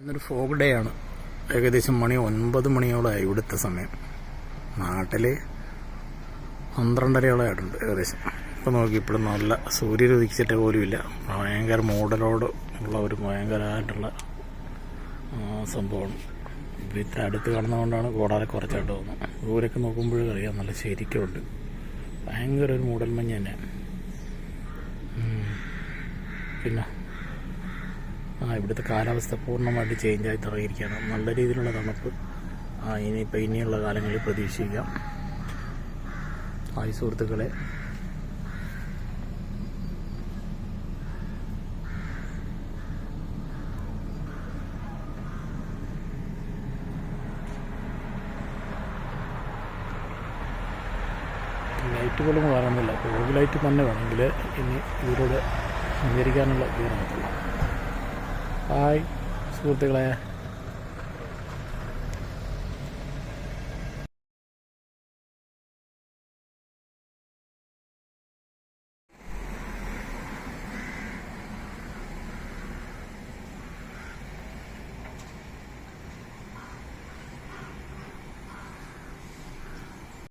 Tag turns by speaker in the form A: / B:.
A: ഇന്നൊരു fog day ആണ്. ഏകദേശം 9 മണിയോളമായി ഇവിടുത്തെ സമയം. നാട്ടിൽ 12:30 ആയിട്ടുണ്ട് ഏകദേശം. ഇപ്പം നോക്കി ഇപ്പോഴും നല്ല സൂര്യൻ ഉദിച്ചിട്ട് പോലും ഇല്ല. ഭയങ്കര മൂടലോട് ഉള്ള ഒരു ഭയങ്കരമായിട്ടുള്ള സംഭവമാണ്. ഇത്ര അടുത്ത് കാണുന്നതുകൊണ്ടാണ് കൂടാതെ കുറച്ചായിട്ട് തോന്നുന്നത്. ദൂരൊക്കെ നോക്കുമ്പോഴും അറിയാം നല്ല ശരിക്കുമുണ്ട്. ഭയങ്കര ഒരു മൂടൽമഞ്ഞ് തന്നെ. പിന്നെ ഇവിടുത്തെ കാലാവസ്ഥ പൂർണ്ണമായിട്ട് ചേഞ്ചായി തുടങ്ങിയിരിക്കുകയാണ്. നല്ല രീതിയിലുള്ള തണുപ്പ് ഇനിയുള്ള കാലങ്ങളിൽ പ്രതീക്ഷിക്കാം. ഹായ് സുഹൃത്തുക്കളെ, ലൈറ്റ് പോലും കാണുന്നില്ല. ഫോഗ് ലൈറ്റ് തന്നെ വേണമെങ്കിൽ ഇനി ഇതിലൂടെ സഞ്ചരിക്കാനുള്ള ഇത് നടത്തില്ല. ഹായ് സുഹൃത്തുക്കളെ.